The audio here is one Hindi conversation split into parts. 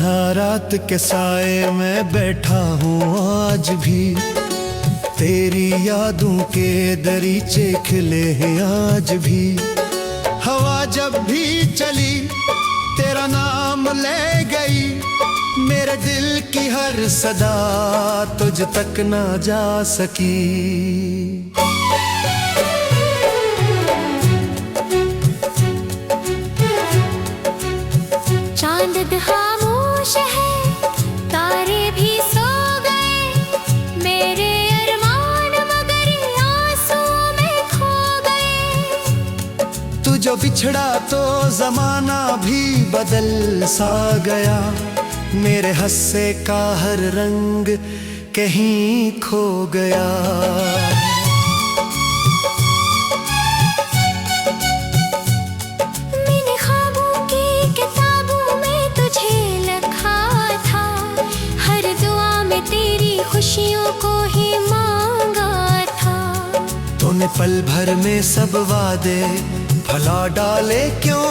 तन्हा रात के साए में बैठा हूँ आज भी, तेरी यादों के दरीचे खिले हैं आज भी। हवा जब भी चली तेरा नाम ले गई, मेरे दिल की हर सदा तुझ तक ना जा सकी। चांद खामोश है, तारे भी सो गए, मेरे अरमान मगर आंसू में खो गए। तू जो बिछड़ा तो जमाना भी बदल सा गया, मेरे हंसे का हर रंग कहीं खो गया। मैंने ख्वाबों की किताबों में तुझे लिखा था, हर दुआ में तेरी खुशियों को ही मांगा था। तूने पल भर में सब वादे भुला डाले क्यों,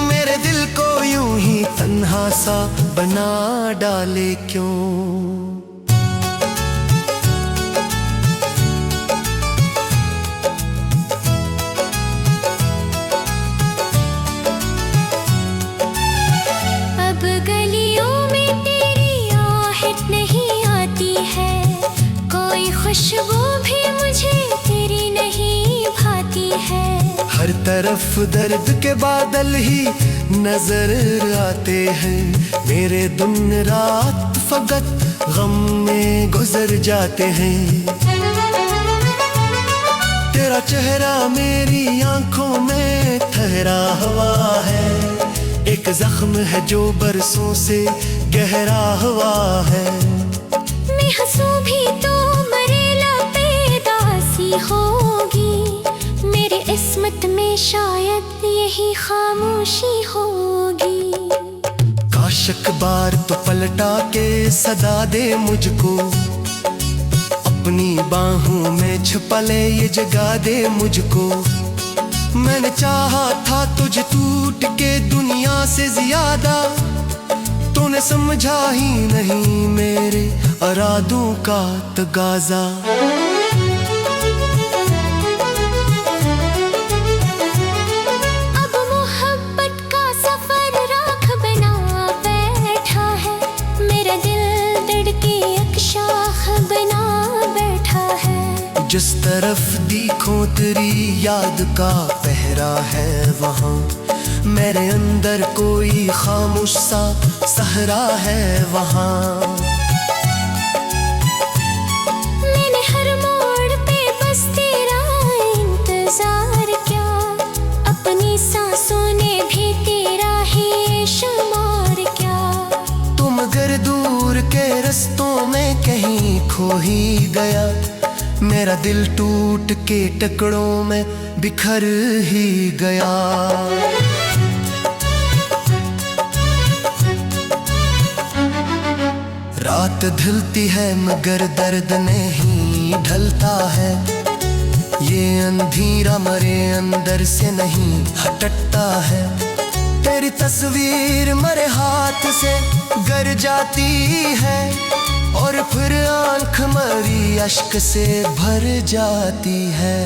मेरे दिल को यूं ही तन्हा सा बना डाले क्यों। अब गलियों में तेरी आहट नहीं आती है, कोई खुशबू भी मुझे तेरी नहीं भाती है। हर तरफ दर्द के बादल ही नजर आते हैं, मेरे दिन रात फकत गम में गुजर जाते हैं। तेरा चेहरा मेरी आंखों में ठहरा हुआ है, एक जख्म है जो बरसों से गहरा हुआ है। मैं हंसूं भी तो मरेला बेदासी होगी, मेरी इस्मत में शायद यही खामोशी होगी। काश एक बार तो पलटा के सदा दे मुझको, अपनी बाहों में छुपा ले ये जगा दे मुझको। मैंने चाहा था तुझे टूट के दुनिया से ज्यादा, तूने समझा ही नहीं मेरे इरादों का तगाजा। अब मोहब्बत का सफर राख बना बैठा है, मेरा दिल धड़के एक शाख बना बैठा है। जिस तरफ देखो तेरी याद का पहरा है, वहाँ मेरे अंदर कोई खामोश सा सहरा है वहाँ। मैंने हर मोड़ पे बस तेरा इंतजार किया, अपनी सांसों ने भी तेरा ही शुमार किया। तुम अगर दूर के रस्तों में कहीं खो ही गया, मेरा दिल टूट के टुकड़ों में बिखर ही गया। रात ढलती है मगर दर्द नहीं ढलता है, ये अंधेरा मरे अंदर से नहीं हटता है। तेरी तस्वीर मेरे हाथ से गर जाती है, और फिर आंख मरी अश्क से भर जाती है।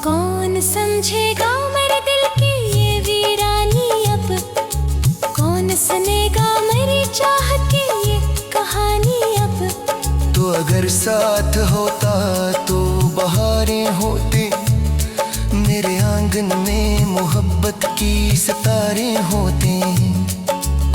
कौन समझेगा मेरे दिल की ये वीरानी अब, कौन सुनेगा मेरी चाहत की ये कहानी अब। तो अगर साथ होता तो बहारें होती, मेरे आंगन में मोहब्बत की सितारे होते।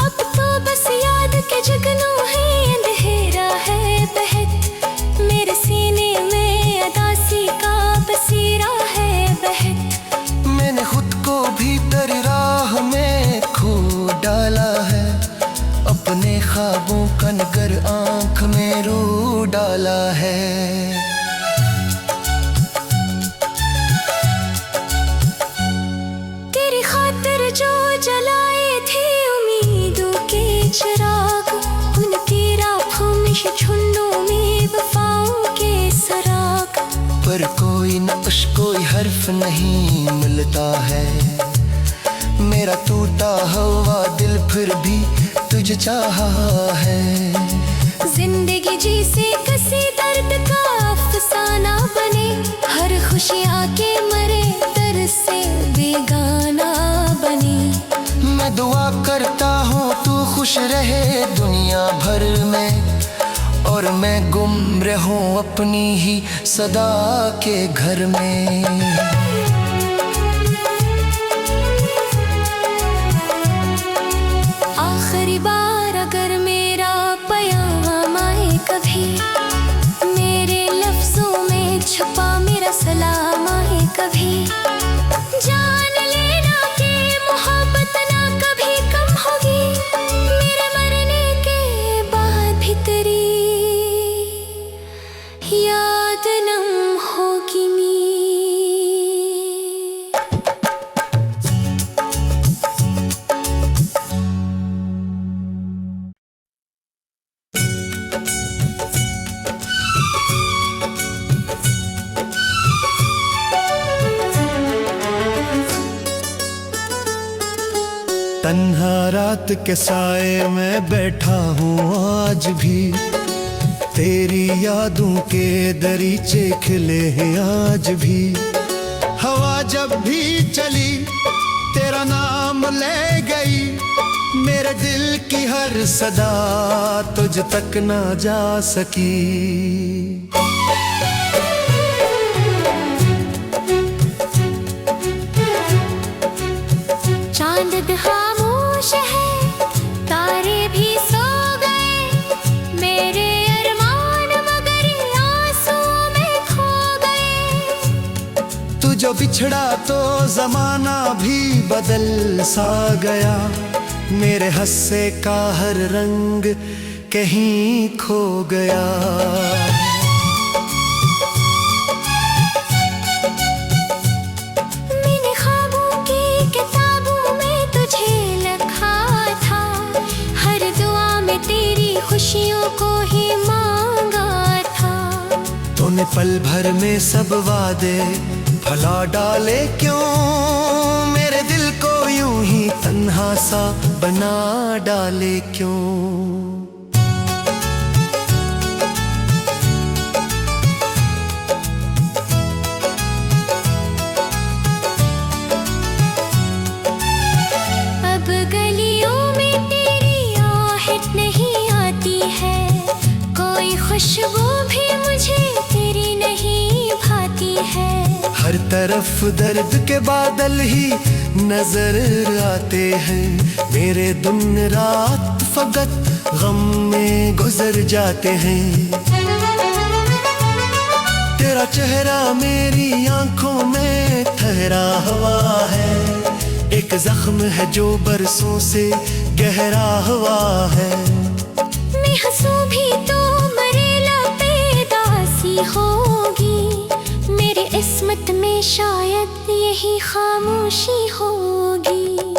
अब तो बस याद के जुगनू है, अंधेरा है बहत, मेरे सीने में अदासी का बसीरा है बहत। मैंने खुद को भीतर राह में खो डाला है, अपने ख्वाबों का नगर आंख में रो डाला है। तेरी खातिर जो जलाए थे उम्मीदों के चिराग, उन हर्फ नहीं मिलता है। मेरा टूटा हुआ दिल फिर भी तुझे चाहा है। जिंदगी जी से किसी दर्द का अफसाना बने, हर खुशी आके मरे दर्द से बेगाना बने। मैं दुआ करता हूँ तू खुश रहे दुनिया भर में, और मैं गुम रहूं अपनी ही सदा के घर में। आखिरी बार अगर मेरा पैगाम आए कभी, मेरे लफ्जों में छुपा मेरा सलाम आए कभी, जान लेना कि मोहब्बत ना कभी कम होगी, मेरे मरने के बाद भी तेरी याद नम होगी मी। तन्हा रात के साए में बैठा हूँ आज भी, तेरी यादों के दरीचे खिले हैं आज भी। हवा जब भी चली तेरा नाम ले गई, मेरे दिल की हर सदा तुझ तक ना जा सकी। चांद खामोश है, तारे भी सो गए, मेरे अरमान मगर आंसू में खो गए। तू जो बिछड़ा तो जमाना भी बदल सा गया, मेरे हंसे का हर रंग कहीं खो गया। खुशियों को ही मांगा था, तूने पल भर में सब वादे भला डाले क्यों, मेरे दिल को यूं ही तन्हा सा बना डाले क्यों। अब गलियों में तेरी आहट नहीं है, कोई खुशबू भी मुझे तेरी नहीं भाती है। हर तरफ दर्द के बादल ही नजर आते हैं, मेरे दिन रात फकत गम में गुजर जाते हैं। तेरा चेहरा मेरी आंखों में ठहरा हुआ है, एक जख्म है जो बरसों से गहरा हुआ है। हंसू भी तो मरेला बेदासी होगी, मेरी इस्मत में शायद यही खामोशी होगी।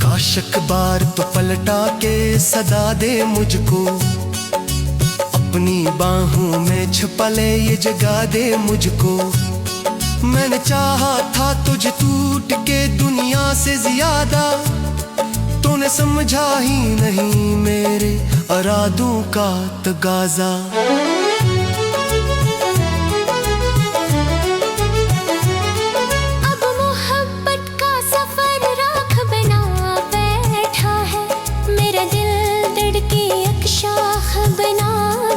काश एक बार तो पलटा के सदा दे मुझको, अपनी बाहों में छुपा ले ये जगा दे मुझको। मैंने चाहा था तुझे टूट के दुनिया से ज्यादा, तूने समझा ही नहीं मेरे इरादों का तगाजा। अब मोहब्बत का सफर राख बना बैठा है, मेरा दिल धड़के एक शाख बना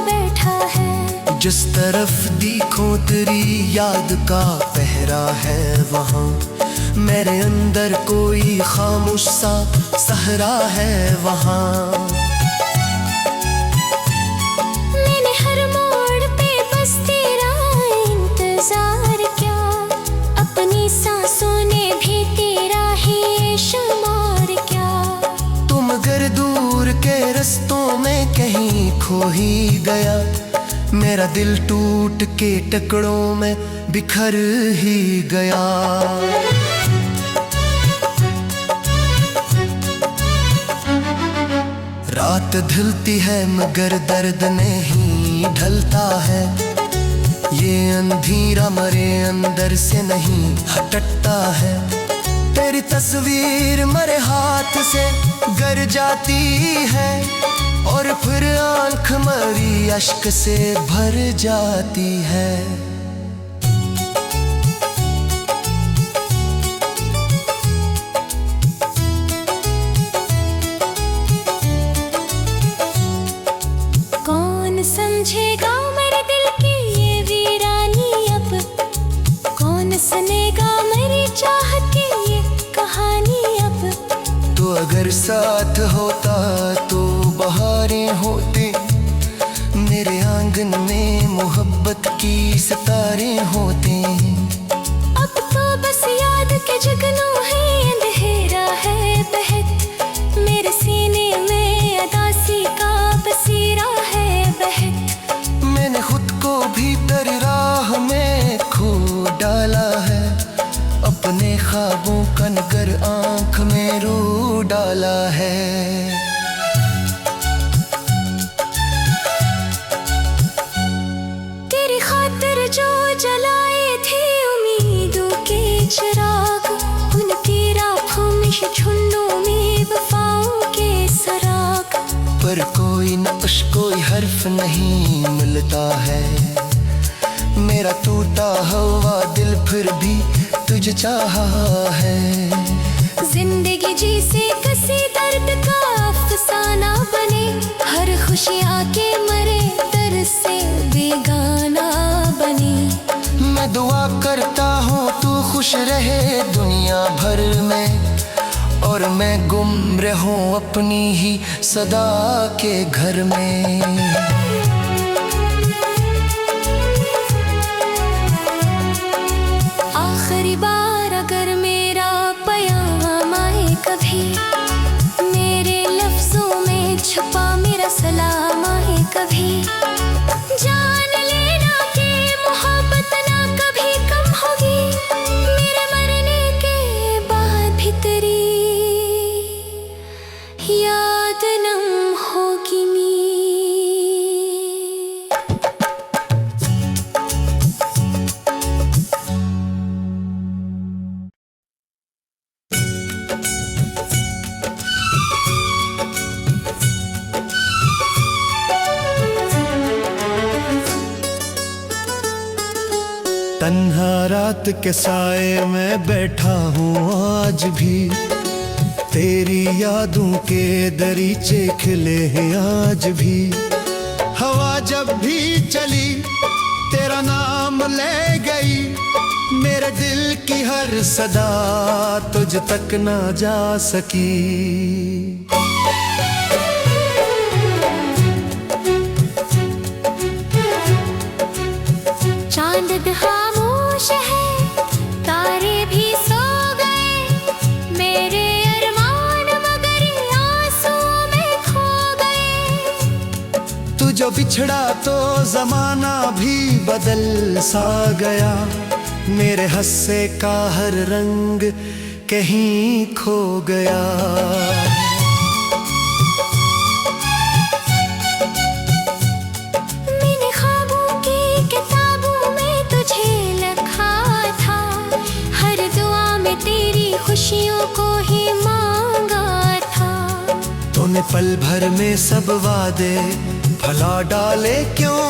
बैठा है। जिस तरफ देखो तेरी याद का पहरा है, वहाँ मेरे अंदर कोई खामोश सा सहरा है। वहाँ मैंने हर मोड़ पे बस तेरा इंतजार किया, अपनी सांसों ने भी तेरा ही शुमार किया। तुम अगर दूर के रस्तों में कहीं खो ही गया, मेरा दिल टूट के टुकड़ों में बिखर ही गया। रात ढलती है मगर दर्द नहीं ढलता है, ये अंधेरा मरे अंदर से नहीं हटता है। तेरी तस्वीर मरे हाथ से गर जाती है और फिर आंख मरी अश्क से भर जाती है। कौन समझेगा मेरे दिल की ये वीरानी अब, कौन सुनेगा मेरी चाहत की ये कहानी अब। तो अगर साथ होता तो बहारें होती, मेरे आंगन में मोहब्बत की सितारे होते। अब तो बस याद के जुगनू है, अंधेरा है बहत मेरे सीने में अदासी का बसीरा है बहत। मैंने खुद को भीतर राह में खो डाला है, अपने ख्वाबों का नगर आंख में रो डाला है। तेरी खातिर जो जलाए थे उम्मीदों के चिराग, उनकी राखों में झुंडों में वफाओं के सराग। पर कोई नक्श कोई हर्फ नहीं मिलता है, मेरा टूटा हुआ दिल फिर भी तुझे चाहा है। जिंदगी जी से किसी दर्द का अफसाना बने, हर खुशी आके मरे दर्द से बेगाना बने। मैं दुआ करता हूँ तू खुश रहे दुनिया भर में, और मैं गुम रहूं अपनी ही सदा के घर में। आखिरी बार अगर मेरा पैगाम आए कभी, मेरे लफ्जों में छुपा मेरा सलाम आए कभी, जान लेना कि मोहब्बत ना कभी कम होगी, मेरे मरने के बाद भी तेरी याद नम होगी मेरी। तन्हा रात के साए में बैठा हूँ आज भी, तेरी यादों के दरीचे खिले हैं आज भी। हवा जब भी चली तेरा नाम ले गई, मेरे दिल की हर सदा तुझ तक ना जा सकी। चांद खामोश है, तारे भी सो गए, मेरे अरमान मगर आंसुओं में खो गए। तू जो बिछड़ा तो जमाना भी बदल सा गया, मेरे हंसे का हर रंग कहीं खो गया। मैंने ख्वाबों की किताबों में तुझे लिखा था, हर दुआ में तेरी खुशियों को ही मांगा था। तूने पल भर में सब वादे भला डाले क्यों,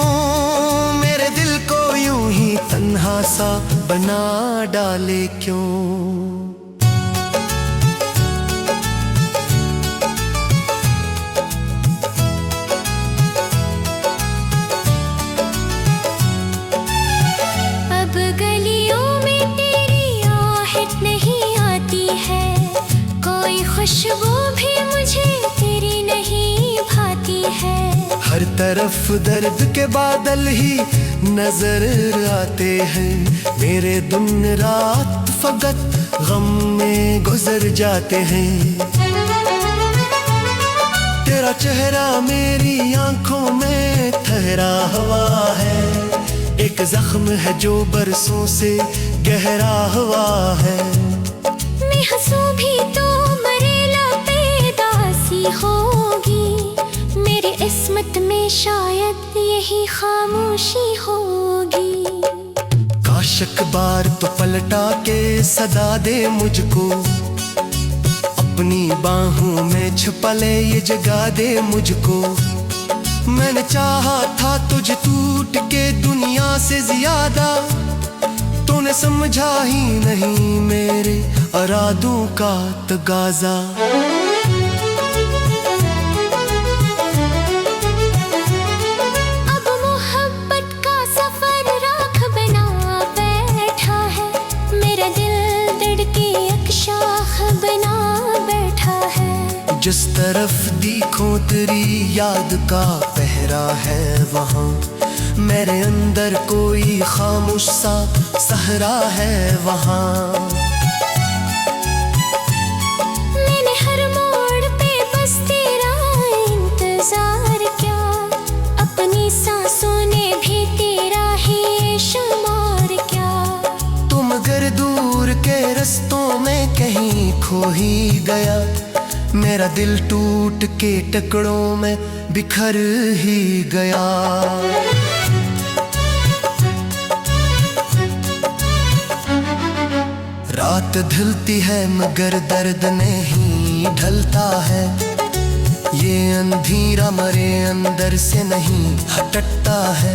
मेरे दिल को यूं ही तन्हा सा बना डाले क्यों। अब गलियों में तेरी आहट नहीं आती है, कोई खुशबू भी मुझे तेरी नहीं भाती है। हर तरफ दर्द के बादल ही नजर आते हैं, मेरे दिन रात फकत गम में गुजर जाते हैं। तेरा चेहरा मेरी आंखों में ठहरा हुआ है, एक जख्म है जो बरसों से गहरा हुआ है। मैं हंसूं भी तो मरेला बेदासी होगी, मेरी इस्मत में शायद यही खामोशी होगी। आशिक बार तो पलटा के सदा दे मुझको, अपनी बाहों में छुपा ले ये जगा दे मुझको। मैंने चाहा था तुझे टूट के दुनिया से ज्यादा, तूने समझा ही नहीं मेरे इरादों का तगाजा। अब मोहब्बत का सफर राख बना बैठा है, मेरा दिल धड़के एक शाख बना बैठा है। जिस तरफ देखो तेरी याद का पहरा है, वहाँ मेरे अंदर कोई खामोश सा सहरा है वहाँ। मैंने हर मोड़ पे बस तेरा इंतजार किया, अपनी सांसों ने भी तेरा ही शुमार किया। तुम अगर दूर के रस्तों में कहीं खो ही गया, मेरा दिल टूट के टुकड़ों में बिखर ही गया। रात ढलती है मगर दर्द नहीं ढलता है, ये अंधेरा मरे अंदर से नहीं हटता है।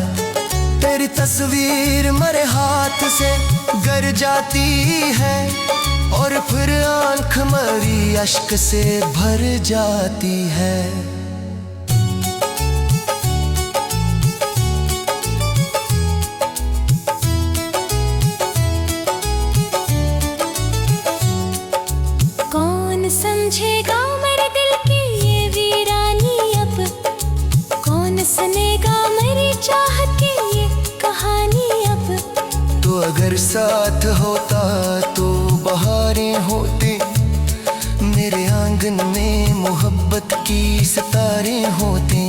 तेरी तस्वीर मरे हाथ से गर जाती है, और फिर आंख मरी अश्क से भर जाती है। कौन समझेगा मेरे दिल की ये वीरानी अब, कौन सुनेगा मेरी चाहत की ये कहानी अब। तो अगर साथ होता तो बहारें होते, मेरे आंगन में मोहब्बत की सितारे होते।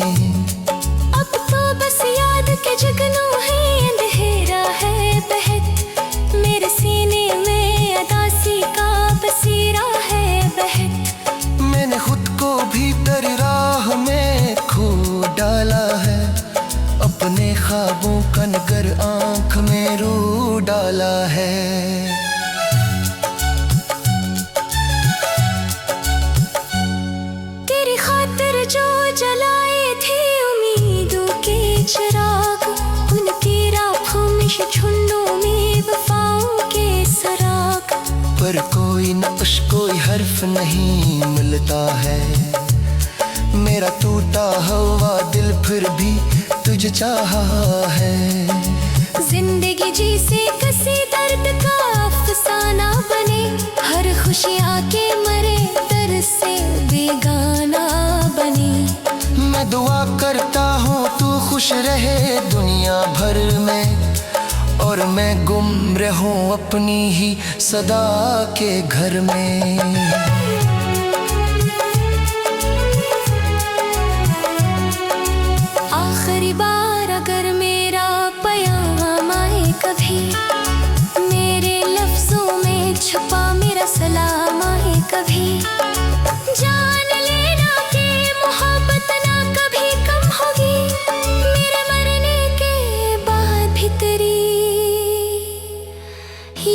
अब तो बस याद के जुगनू है, अंधेरा है बहत, मेरे सीने में अदासी का बसीरा है बहत। मैंने खुद को भीतर राह में खो डाला है, अपने ख्वाबों का नगर आंख में रो डाला है। तेरी खातिर जो जलाए थे उम्मीदों के चिराग, उनकी राखों में झुंडों में वफाओं के सराग। पर कोई नक्श कोई हर्फ नहीं मिलता है, मेरा टूटा हुआ दिल फिर भी तुझे चाहा है। जिंदगी जी से किसी दर्द का अफसाना बने, हर खुशी आके मरे दर्द से बेगाना बने। मैं दुआ करता हूँ तू खुश रहे दुनिया भर में, और मैं गुम रहूं अपनी ही सदा के घर में। आखिरी बार अगर मेरा पैगाम आए कभी, मेरे लफ्जों में छुपा मेरा सलाम आए कभी, जान लेना कि मोहब्बत ना कभी कम होगी, मेरे मरने के बाद भी तेरी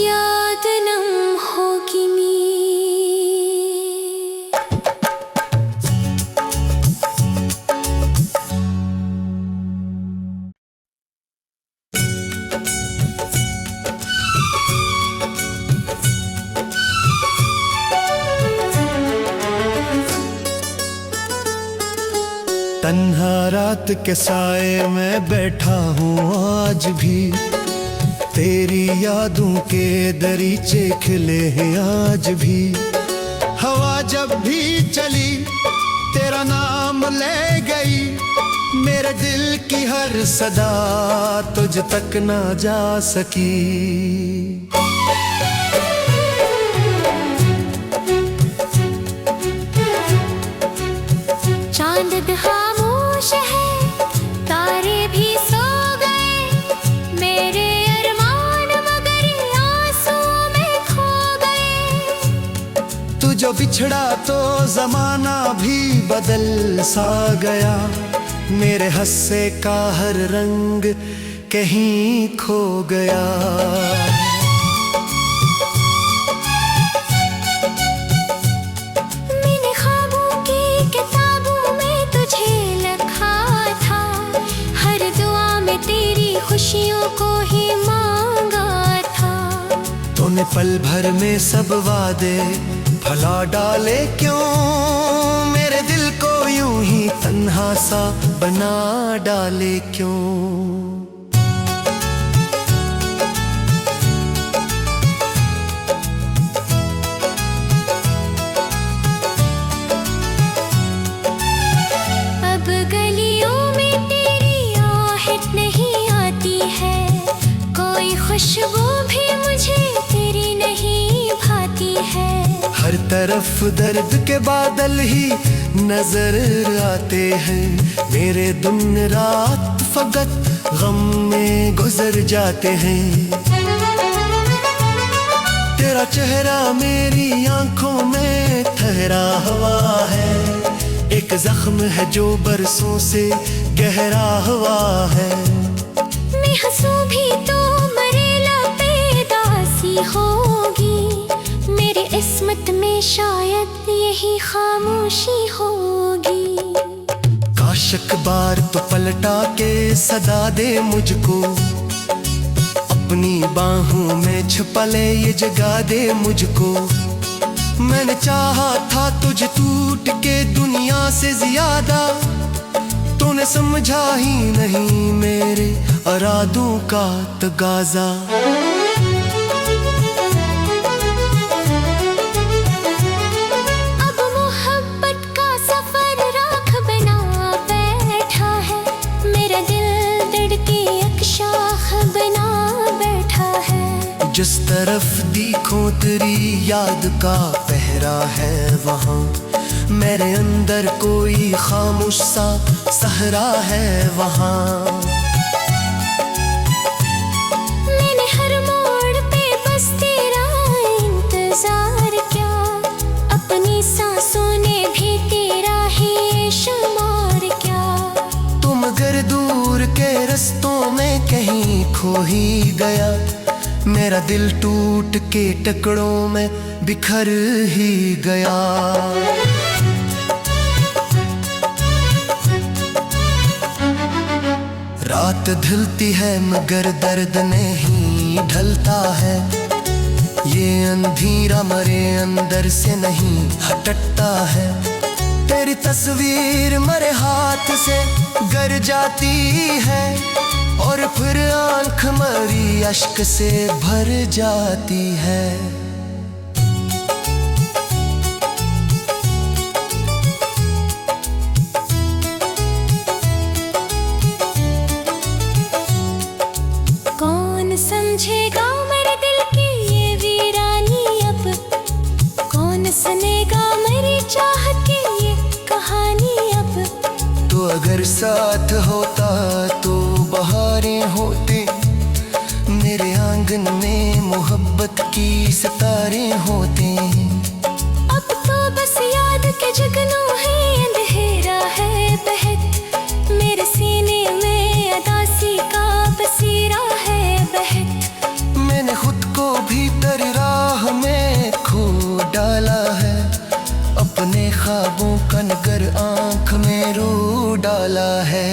याद नम होगी नी। तन्हा रात के साए में बैठा हूँ आज भी, तेरी यादों के दरीचे खिले हैं आज भी। हवा जब भी चली तेरा नाम ले गई, मेरे दिल की हर सदा तुझ तक ना जा सकी। चांद खामोश है, तारे भी सो गए, मेरे अरमान मगर आंसुओं में खो गए। तू जो बिछड़ा तो जमाना भी बदल सा गया, मेरे हंसे का हर रंग कहीं खो गया। तूने पल भर में सब वादे भला डाले क्यों, मेरे दिल को यूं ही तन्हा सा बना डाले क्यों। अब गलियों में तेरी आहट नहीं आती है, कोई खुशबू भी मुझे तेरी नहीं भाती है। हर तरफ दर्द के बादल ही नजर आते हैं, मेरे दिन रात फकत गम में गुजर जाते हैं। तेरा चेहरा मेरी आंखों में ठहरा हुआ है, एक जख्म है जो बरसों से गहरा हुआ है। मैं हंसूं भी तो मरेला बेदासी होगी, मेरी इस्मत में शायद यही खामोशी होगी। काश एक बार तो पलटा के सदा दे मुझको, अपनी बाहों में छुपा ले ये जगा दे मुझको। मैंने चाहा था तुझे टूट के दुनिया से ज्यादा, तूने समझा ही नहीं मेरे इरादों का तगाजा। अब मोहब्बत का सफर राख बना बैठा है, मेरा दिल धड़के एक शाख बना बैठा है। जिस तरफ देखो तेरी याद का पहरा है, वहाँ मेरे अंदर कोई खामोश सा सहरा है। वहाँ मैंने हर मोड़ पे बस तेरा इंतजार किया, अपनी सांसों ने भी तेरा ही शुमार किया। तुम अगर दूर के रस्तों में कहीं खो ही गया, मेरा दिल टूट के टुकड़ों में बिखर ही गया। रात ढलती है मगर दर्द नहीं ढलता है, ये अंधेरा मरे अंदर से नहीं हटता है। तेरी तस्वीर मरे हाथ से गर जाती है, और फिर आंख मरी अश्क से भर जाती है। कौन समझेगा मेरे दिल की ये वीरानी अब, कौन सुनेगा मेरी चाहत की ये कहानी अब। तो अगर साथ होता तो बहारें होते, मेरे आंगन में मोहब्बत की सितारे होते। अब तो बस याद के जुगनू है, अंधेरा है बहत, मेरे सीने में अदासी का बसीरा है बहत। मैंने खुद को भीतर राह में खो डाला है, अपने ख्वाबों का नगर आंख में रो डाला है।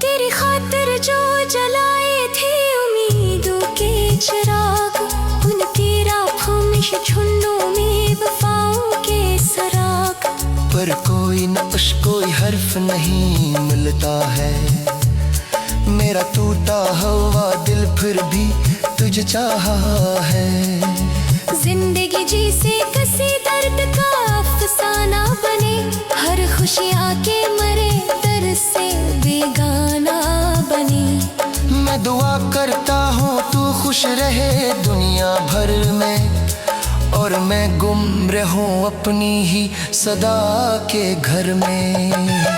तेरी खातिर जो जलाए थे उम्मीदों के चिराग, उनकी राहों में झुंडों में वफाओं के सराग। पर कोई नक्श कोई हर्फ नहीं मिलता है, मेरा टूटा हुआ दिल फिर भी तुझे चाहा है। जिंदगी जी से किसी दर्द का अफसाना बने, हर खुशी आके मरे दर्द से बेगाना बने। मैं दुआ करता हूँ तू खुश रहे दुनिया भर में, और मैं गुम रहूं अपनी ही सदा के घर में।